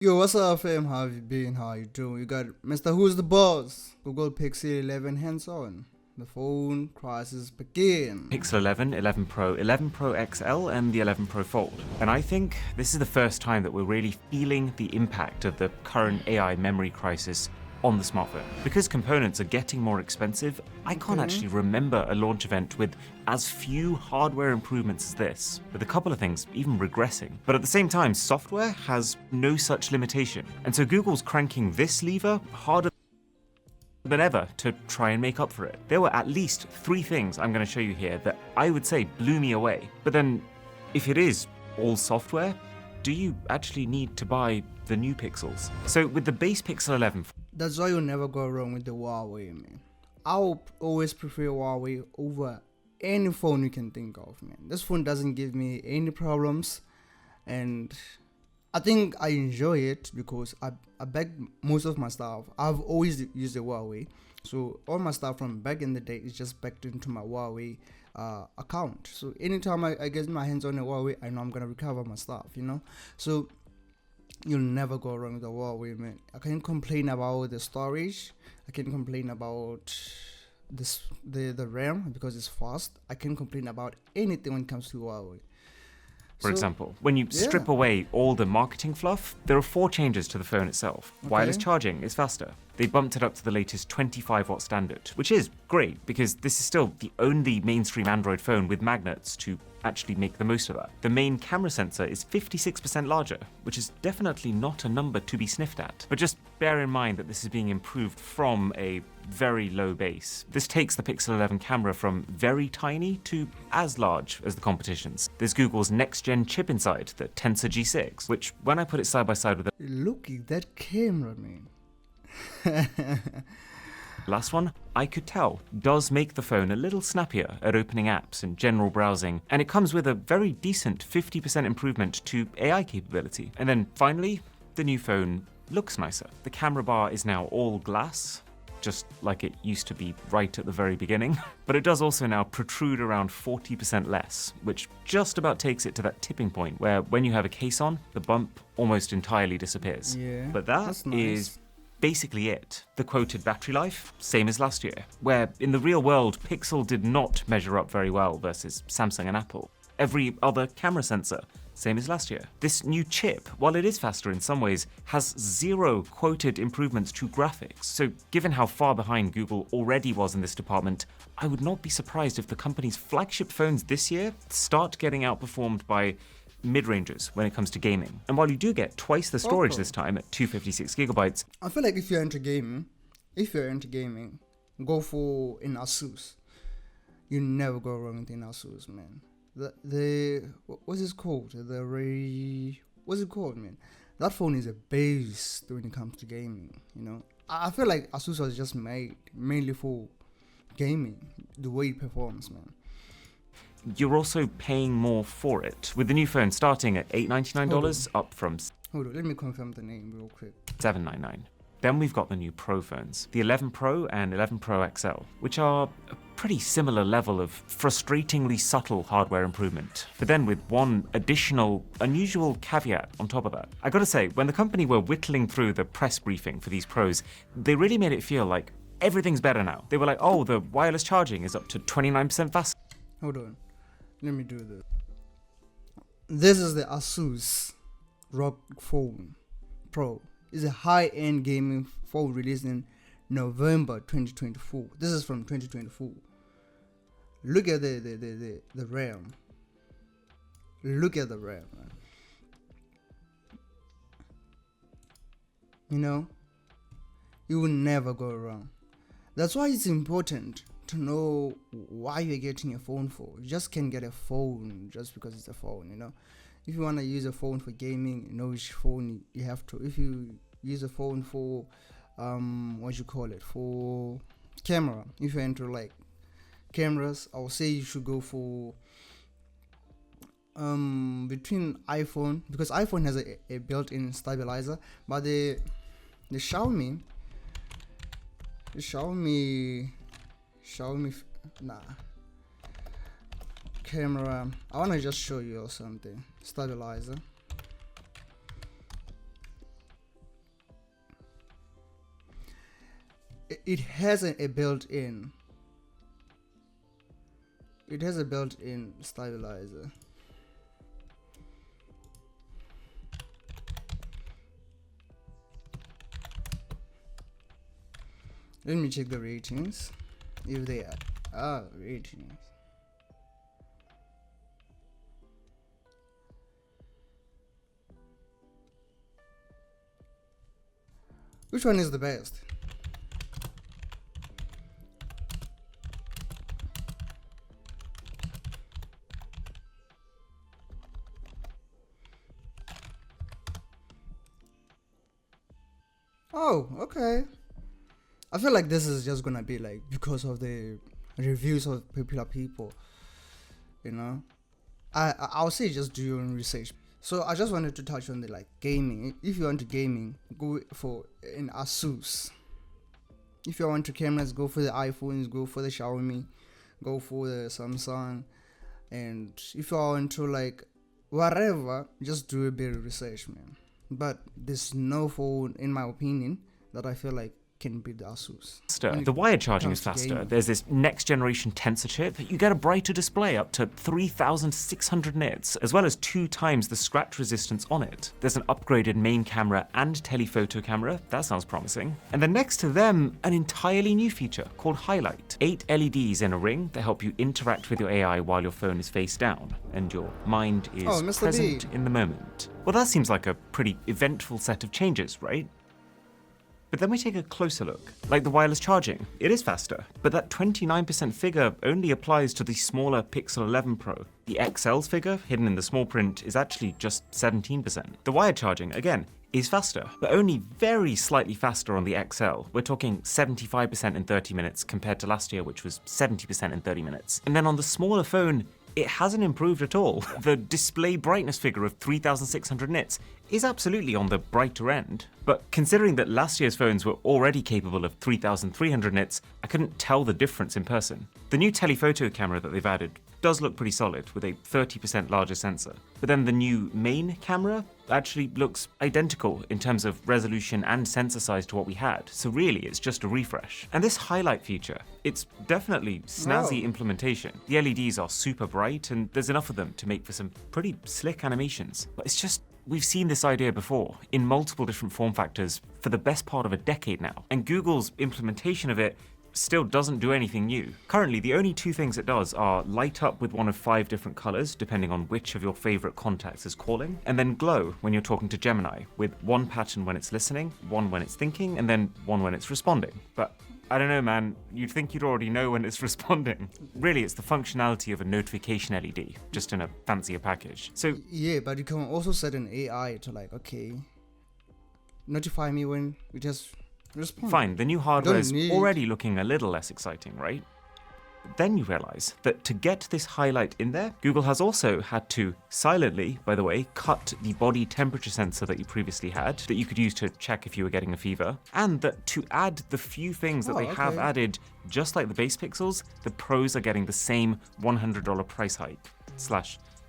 Yo, what's up, fam? How have you been? How you doing? You got Mr. Who's the Boss? Google Pixel 11 hands on. The phone crisis begin. Pixel 11, 11 Pro, 11 Pro XL, and the 11 Pro Fold. And I think this is the first time that we're really feeling the impact of the current AI memory crisis on the smartphone. Because components are getting more expensive, I can't actually remember a launch event with as few hardware improvements as this, with a couple of things even regressing. But at the same time, software has no such limitation. And so Google's cranking this lever harder than ever to try and make up for it. There were at least 3 things I'm going to show you here that I would say blew me away. But then, if it is all software, do you actually need to buy the new Pixels? So with the base Pixel 11, That's why you'll never go wrong with the Huawei, man. I'll always prefer Huawei over any phone you can think of, man. This phone doesn't give me any problems, and I think I enjoy it because I back most of my stuff. I've always used the Huawei, so all my stuff from back in the day is just backed into my Huawei account. So anytime I get my hands on a Huawei, I know I'm gonna recover my stuff. So you'll never go wrong with the Huawei, man. I can complain about the storage. I can complain about the RAM because it's fast. I can complain about anything when it comes to Huawei. for example, when you strip yeah. away all the marketing fluff, there are 4 changes to the phone itself. Wireless charging is faster. They bumped it up to the latest 25-watt standard, which is great because this is still the only mainstream Android phone with magnets to actually make the most of that. The main camera sensor is 56% larger, which is definitely not a number to be sniffed at. But just bear in mind that this is being improved from a very low base. This takes the Pixel 11 camera from very tiny to as large as the competition's. There's Google's next-gen chip inside, the Tensor G6, which when I put it side by side with the Look at that camera, man. last one, I could tell, does make the phone a little snappier at opening apps and general browsing, and it comes with a very decent 50% improvement to AI capability. And then finally, the new phone looks nicer. The camera bar is now all glass, just like it used to be right at the very beginning. But it does also now protrude around 40% less, which just about takes it to that tipping point where when you have a case on, the bump almost entirely disappears. Yeah, But that that's nice. is basically it. The quoted battery life, same as last year, where in the real world, Pixel did not measure up very well versus Samsung and Apple. Every other camera sensor, same as last year. This new chip, while it is faster in some ways, has 0 quoted improvements to graphics. So given how far behind Google already was in this department, I would not be surprised if the company's flagship phones this year start getting outperformed by mid-rangers when it comes to gaming. And while you do get twice the storage this time at 256 gigabytes, I feel like if you're into gaming, go for an Asus. You never go wrong with an Asus, man. What's it called? What's it called, man? That phone is a beast when it comes to gaming. I feel like Asus was just made mainly for gaming. The way it performs, man. you're also paying more for it, with the new phone starting at $899 up from Hold on, let me confirm the name real quick. $799. Then we've got the new Pro phones, the 11 Pro and 11 Pro XL, which are a pretty similar level of frustratingly subtle hardware improvement, but then with one additional unusual caveat on top of that. I gotta say, when the company were whittling through the press briefing for these Pros, they really made it feel like everything's better now. They were like, oh, the wireless charging is up to 29% faster. Hold on, let me do this. This is the Asus ROG Phone Pro. It's a high-end gaming phone released in November 2024. This is from 2024. Look at the RAM. Look at the RAM, man. You will never go wrong. That's why it's important to know why you're getting a phone for. You just can't get a phone just because it's a phone. If you want to use a phone for gaming, you know which phone you have to. If you use a phone for for camera, if you're into like cameras, I would say you should go for between iPhone, because iPhone has a built-in stabilizer, but the Xiaomi camera, I want to just show you something. Stabilizer. it has a built-in. It has a built-in stabilizer. Let me check the ratings, if they are ratings. Which one is the best? Oh, okay. I feel like this is just gonna be like because of the reviews of popular people, you know. I'll say just do your own research. So I just wanted to touch on the like gaming. If you want to gaming, go for an Asus. If you want to cameras, go for the iPhones, go for the Xiaomi, go for the Samsung. And if you want to like whatever, just do a bit of research, man. But there's no phone, in my opinion, that I feel like can beat the Asus. The wired charging is faster. There's this next generation tensor chip. You get a brighter display up to 3600 nits, as well as 2 times the scratch resistance on it. There's an upgraded main camera and telephoto camera. That sounds promising. And then next to them, an entirely new feature called Highlight. 8 LEDs in a ring that help you interact with your AI while your phone is face down and your mind is present in the moment. Well, that seems like a pretty eventful set of changes, right? But then we take a closer look. Like the wireless charging, it is faster, but that 29% figure only applies to the smaller Pixel 11 Pro. The XL's figure, hidden in the small print, is actually just 17%. The wired charging, again, is faster, but only very slightly faster on the XL. We're talking 75% in 30 minutes compared to last year, which was 70% in 30 minutes. And then on the smaller phone, it hasn't improved at all. The display brightness figure of 3600 nits is absolutely on the brighter end, but considering that last year's phones were already capable of 3300 nits, I couldn't tell the difference in person. The new telephoto camera that they've added does look pretty solid, with a 30% larger sensor. But then the new main camera actually looks identical in terms of resolution and sensor size to what we had, so really it's just a refresh. And this highlight feature, it's definitely snazzy implementation. The LEDs are super bright and there's enough of them to make for some pretty slick animations. But it's just, we've seen this idea before in multiple different form factors for the best part of a decade now, and Google's implementation of it still doesn't do anything new. Currently, the only 2 things it does are light up with one of 5 different colors, depending on which of your favorite contacts is calling, and then glow when you're talking to Gemini, with 1 pattern when it's listening, 1 when it's thinking, and then 1 when it's responding. But I don't know, man, you'd think you'd already know when it's responding. Really, it's the functionality of a notification LED, just in a fancier package. So yeah, but you can also set an AI to like, okay, notify me when we just respond. Fine, the new hardware is already looking a little less exciting, right? Then you realize that to get this highlight in there, Google has also had to silently, by the way, cut the body temperature sensor that you previously had that you could use to check if you were getting a fever, and that to add the few things that they have added, just like the base Pixels, the Pros are getting the same $100 price hike /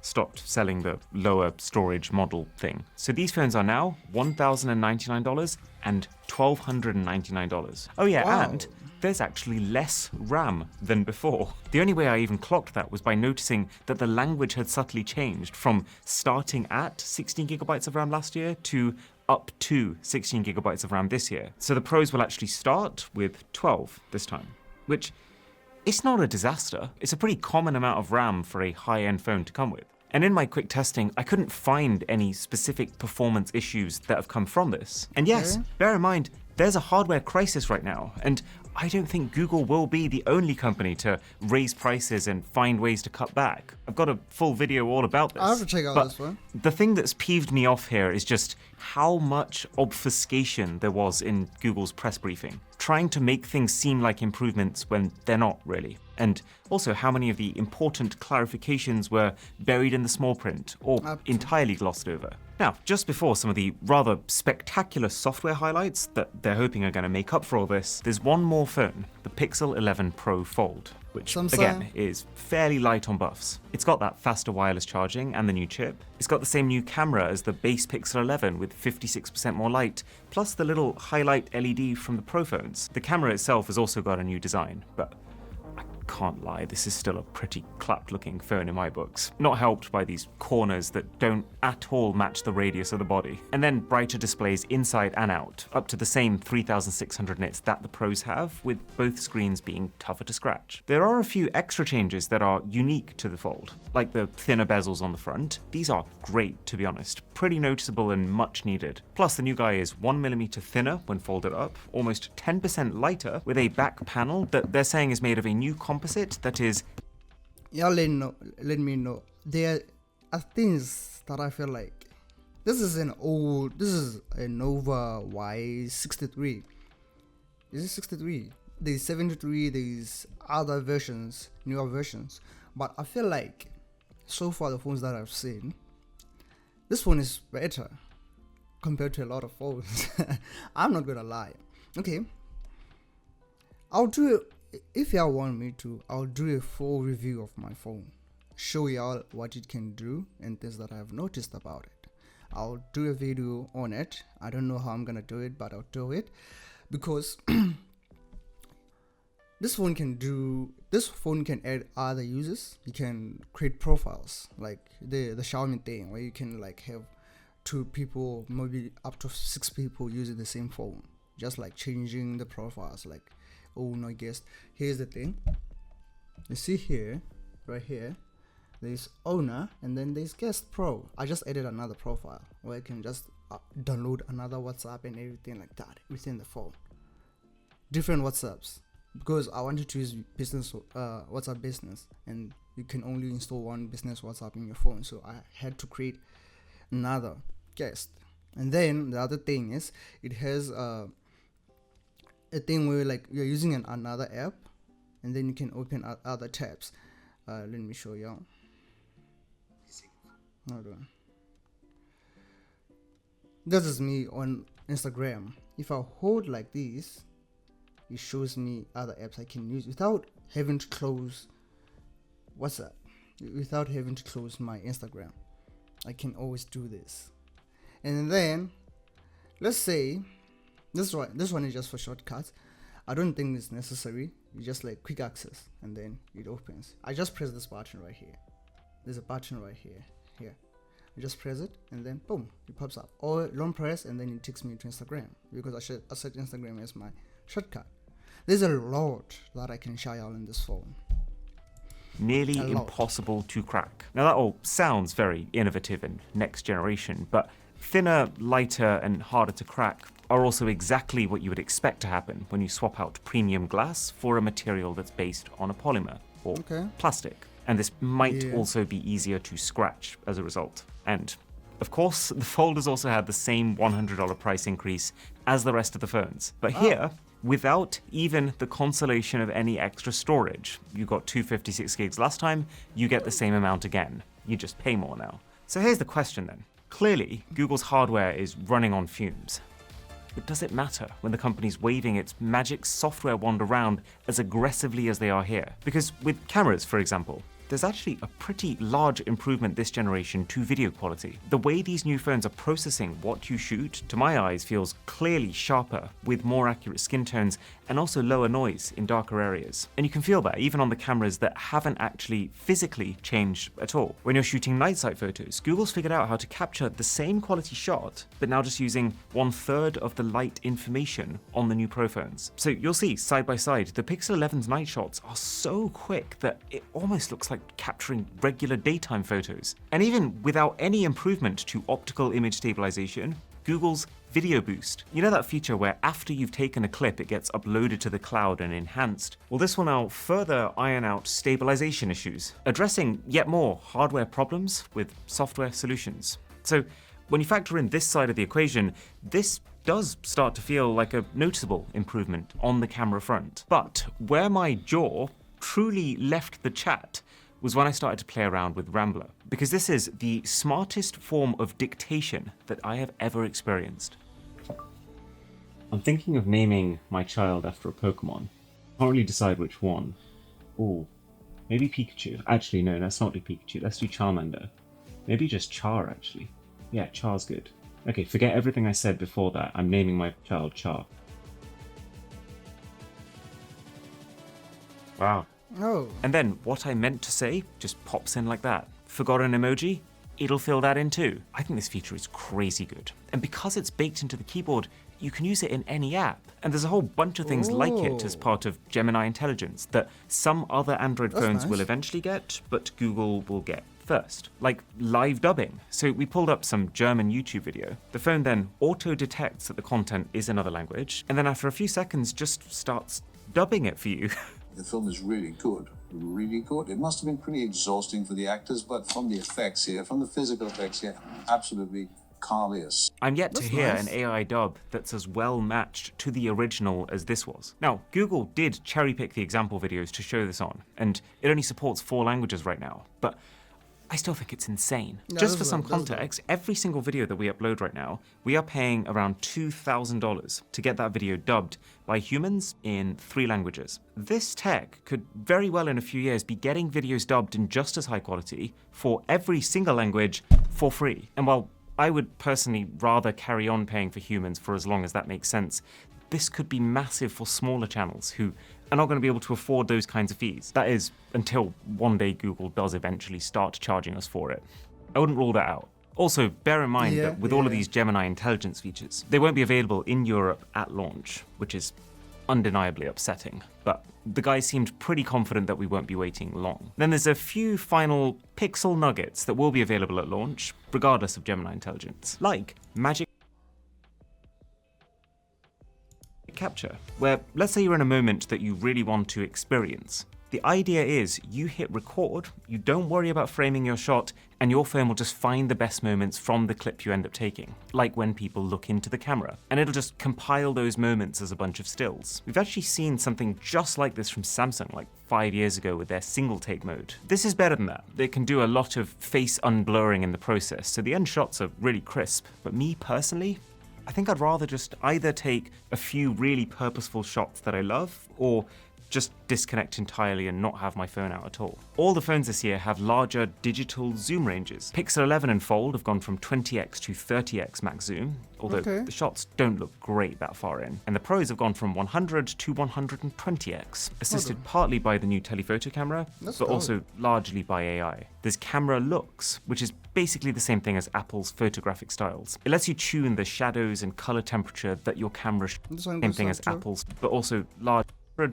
stopped selling the lower storage model thing. So these phones are now $1,099 and $1,299. Oh yeah, and there's actually less RAM than before. The only way I even clocked that was by noticing that the language had subtly changed from starting at 16 gigabytes of RAM last year to up to 16 gigabytes of RAM this year. So the Pros will actually start with 12 this time, which it's not a disaster. It's a pretty common amount of RAM for a high-end phone to come with. And in my quick testing, I couldn't find any specific performance issues that have come from this. And yes, bear in mind, there's a hardware crisis right now, and I don't think Google will be the only company to raise prices and find ways to cut back. I've got a full video all about this. I'll have to check out this one. The thing that's peeved me off here is just how much obfuscation there was in Google's press briefing, trying to make things seem like improvements when they're not really. And also how many of the important clarifications were buried in the small print or entirely glossed over. Now, just before some of the rather spectacular software highlights that they're hoping are going to make up for all this, there's one more phone, the Pixel 11 Pro Fold. which Samsung. again is fairly light on buffs. It's got that faster wireless charging and the new chip. It's got the same new camera as the base Pixel 11 with 56% more light, plus the little highlight LED from the Pro phones. The camera itself has also got a new design, but I can't lie, this is still a pretty clapped looking phone in my books. Not helped by these corners that don't at all match the radius of the body. And then brighter displays inside and out, up to the same 3600 nits that the Pros have, with both screens being tougher to scratch. There are a few extra changes that are unique to the Fold, like the thinner bezels on the front. These are great, to be honest, pretty noticeable and much needed. Plus the new guy is 1mm thinner when folded up, almost 10% lighter, with a back panel that they're saying is made of a new composite that is... Yeah, let me know. There are things that I feel like this is a Nova Y63. Is it 63? There's 73, there's other versions, newer versions. But I feel like so far the phones that I've seen, this one is better compared to a lot of phones. I'm not gonna lie. Okay, I'll do it. If y'all want me to, I'll do a full review of my phone, show y'all what it can do and things that I've noticed about it. I'll do a video on it. I don't know how I'm gonna do it, but I'll do it because this phone can add other users. You can create profiles like the Xiaomi thing, where you can like have 2 people, maybe up to 6 people using the same phone, just like changing the profiles. Like, oh no, guest, here's the thing. You see here, right here, there's owner and then there's guest pro. I just added another profile where I can just download another WhatsApp and everything like that within the phone. Different WhatsApps, because I wanted to use business WhatsApp business, and you can only install one business WhatsApp in your phone, so I had to create another guest. And then the other thing is, it has a thing where like you're using another app and then you can open other tabs. Let me show you. Hold on. This is me on Instagram. If I hold like this, it shows me other apps I can use without having to close WhatsApp, without having to close my Instagram. I can always do this. And then let's say this one is just for shortcuts. I don't think it's necessary. You just like quick access and then it opens. I just press this button right here. There's a button right here. I just press it and then boom, it pops up. Or long press and then it takes me to Instagram, because I set Instagram as my shortcut. There's a lot that I can show y'all in this phone. Nearly impossible to crack. Now that all sounds very innovative and next generation, but thinner, lighter and harder to crack are also exactly what you would expect to happen when you swap out premium glass for a material that's based on a polymer or plastic. And this might also be easier to scratch as a result. And of course, the Fold has also had the same $100 price increase as the rest of the phones. But here, without even the consolation of any extra storage, you got 256 gigs last time, you get the same amount again. You just pay more now. So here's the question then. Clearly, Google's hardware is running on fumes. But does it matter when the company's waving its magic software wand around as aggressively as they are here? Because with cameras, for example, there's actually a pretty large improvement this generation to video quality. The way these new phones are processing what you shoot, to my eyes, feels clearly sharper, with more accurate skin tones and also lower noise in darker areas. And you can feel that even on the cameras that haven't actually physically changed at all. When you're shooting night sight photos, Google's figured out how to capture the same quality shot, but now just using 1/3 of the light information on the new Pro phones. So you'll see, side by side, the Pixel 11's night shots are so quick that it almost looks like capturing regular daytime photos. And even without any improvement to optical image stabilization, Google's Video Boost. You know that feature where after you've taken a clip, it gets uploaded to the cloud and enhanced? Well, this will now further iron out stabilization issues, addressing yet more hardware problems with software solutions. So when you factor in this side of the equation, this does start to feel like a noticeable improvement on the camera front. But where my jaw truly left the chat was when I started to play around with Rambler, because this is the smartest form of dictation that I have ever experienced. I'm thinking of naming my child after a Pokemon. Can't really decide which one. Ooh, maybe Pikachu. Actually, no, let's not do Pikachu. Let's do Charmander. Maybe just Char, actually. Yeah, Char's good. Okay, forget everything I said before that. I'm naming my child Char. Wow. Oh. And then what I meant to say just pops in like that. Forgot an emoji? It'll fill that in too. I think this feature is crazy good. And because it's baked into the keyboard, you can use it in any app. And there's a whole bunch of things like it as part of Gemini Intelligence that some other Android phones will eventually get, but Google will get first, like live dubbing. So we pulled up some German YouTube video. The phone then auto-detects that the content is another language, and then after a few seconds just starts dubbing it for you. The film is really good, really good. It must have been pretty exhausting for the actors, but from the effects here, from the physical effects here, absolutely carlious. I'm yet to hear an AI dub that's as well matched to the original as this was. Now, Google did cherry pick the example videos to show this on, and it only supports 4 languages right now, but I still think it's insane. Just for some context, every single video that we upload right now, we are paying around $2,000 to get that video dubbed by humans in 3 languages. This tech could very well in a few years be getting videos dubbed in just as high quality for every single language for free. And while I would personally rather carry on paying for humans for as long as that makes sense, this could be massive for smaller channels who are not going to be able to afford those kinds of fees. That is, until one day Google does eventually start charging us for it. I wouldn't rule that out. Also, bear in mind that with all of these Gemini Intelligence features, they won't be available in Europe at launch, which is undeniably upsetting, but the guys seemed pretty confident that we won't be waiting long. Then there's a few final pixel nuggets that will be available at launch, regardless of Gemini Intelligence, like Magic Capture, where let's say you're in a moment that you really want to experience. The idea is you hit record, you don't worry about framing your shot, and your phone will just find the best moments from the clip you end up taking, like when people look into the camera, and it'll just compile those moments as a bunch of stills. We've actually seen something just like this from Samsung like 5 years ago with their single take mode. This is better than that. They can do a lot of face unblurring in the process, so the end shots are really crisp, but me personally, I think I'd rather just either take a few really purposeful shots that I love, or just disconnect entirely and not have my phone out at all. All the phones this year have larger digital zoom ranges. Pixel 11 and Fold have gone from 20x to 30x max zoom, although the shots don't look great that far in. And the Pros have gone from 100 to 120x, assisted partly by the new telephoto camera, but also largely by AI. There's Camera Looks, which is basically the same thing as Apple's photographic styles. It lets you tune the shadows and color temperature that your camera same thing as Apple's, but also large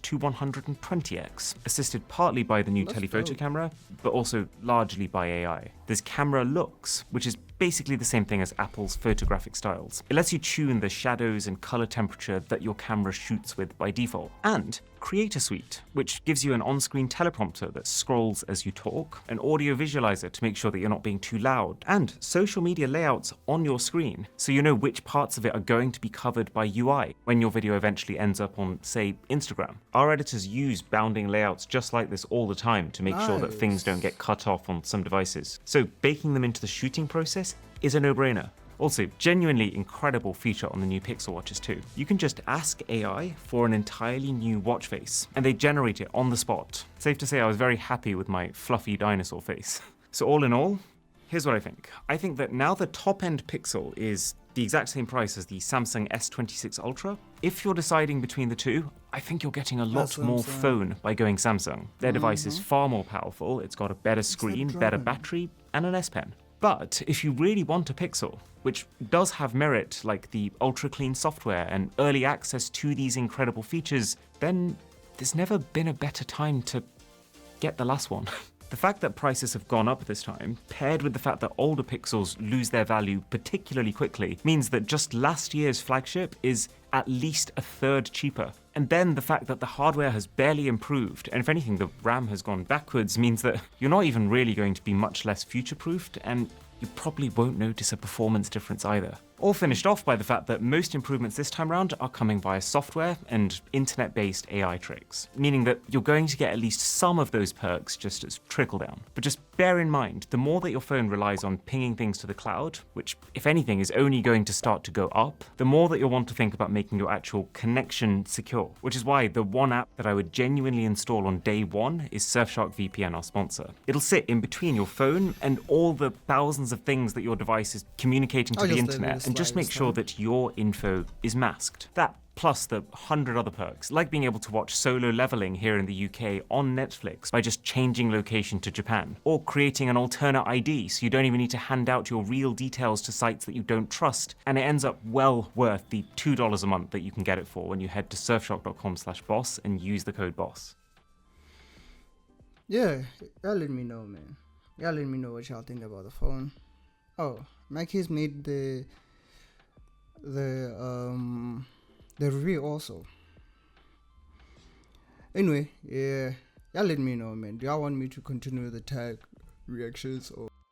to 120x, assisted partly by the new telephoto camera, but also largely by AI. There's Camera Looks, which is basically the same thing as Apple's photographic styles. It lets you tune the shadows and color temperature that your camera shoots with by default. And Creator Suite, which gives you an on-screen teleprompter that scrolls as you talk, an audio visualizer to make sure that you're not being too loud, and social media layouts on your screen, so you know which parts of it are going to be covered by UI when your video eventually ends up on, say, Instagram. Our editors use bounding layouts just like this all the time to make sure that things don't get cut off on some devices. So baking them into the shooting process is a no-brainer. Also, genuinely incredible feature on the new Pixel watches too. You can just ask AI for an entirely new watch face, and they generate it on the spot. Safe to say I was very happy with my fluffy dinosaur face. So all in all, here's what I think. I think that now the top-end Pixel is the exact same price as the Samsung S26 Ultra. If you're deciding between the two, I think you're getting a lot more phone by going Samsung. Their device is far more powerful, it's got a better screen, better battery, and an S Pen. But if you really want a Pixel, which does have merit like the ultra clean software and early access to these incredible features, then there's never been a better time to get the last one. The fact that prices have gone up this time, paired with the fact that older Pixels lose their value particularly quickly, means that just last year's flagship is at least a third cheaper. And then the fact that the hardware has barely improved, and if anything, the RAM has gone backwards, means that you're not even really going to be much less future-proofed, and you probably won't notice a performance difference either. All finished off by the fact that most improvements this time around are coming via software and internet-based AI tricks, meaning that you're going to get at least some of those perks just as trickle down. But just bear in mind, the more that your phone relies on pinging things to the cloud, which, if anything, is only going to start to go up, the more that you'll want to think about making your actual connection secure, which is why the one app that I would genuinely install on day one is Surfshark VPN, our sponsor. It'll sit in between your phone and all the thousands of things that your device is communicating to the internet, and just make sure that your info is masked. That plus the 100 other perks, like being able to watch Solo Leveling here in the UK on Netflix by just changing location to Japan, or creating an alternate ID so you don't even need to hand out your real details to sites that you don't trust, and it ends up well worth the $2 a month that you can get it for when you head to surfshark.com/boss and use the code BOSS. Yeah, y'all let me know, man. Y'all let me know what y'all think about the phone. Oh, Mackey's made the review also. Anyway, yeah, y'all let me know, man. Do y'all want me to continue the tag reactions or